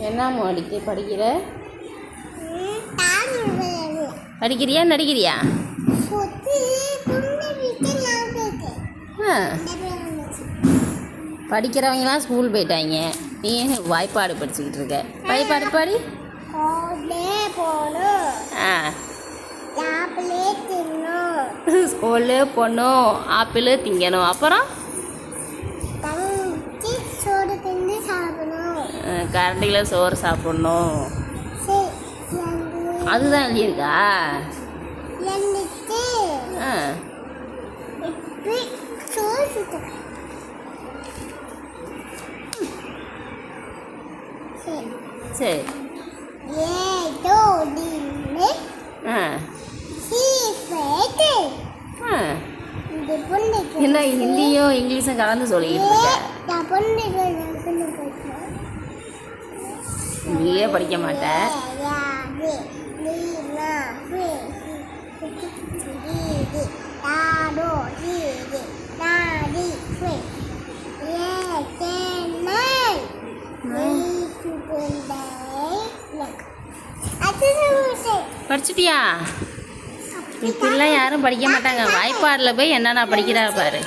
என்ன படிக்கிற? படிக்கிறியா நடிக்கிறியா? படிக்கிறவங்களாம் ஸ்கூல் போயிட்டாங்க. நீ வாய்ப்பாடு படிச்சுக்கிட்டு இருக்க. வாய்ப்பாடு பாடி. ஸ்கூலு போகணும், ஆப்பிள் திங்கணும், அப்புறம் கரண்டியில் சோறு சாப்பிடணும். அதுதான் எழுதியிருக்கா? சரி. என்ன ஹிந்தியும் இங்கிலீஷும் கலந்து சொல்லிக்கிட்டு இருக்க? நீயே படிக்க மாட்டேன். படிச்சுட்டியா? இப்படிலாம் யாரும் படிக்க மாட்டாங்க. வாய்ப்பாடில் போய் என்னென்ன படிக்கிறா பாரு.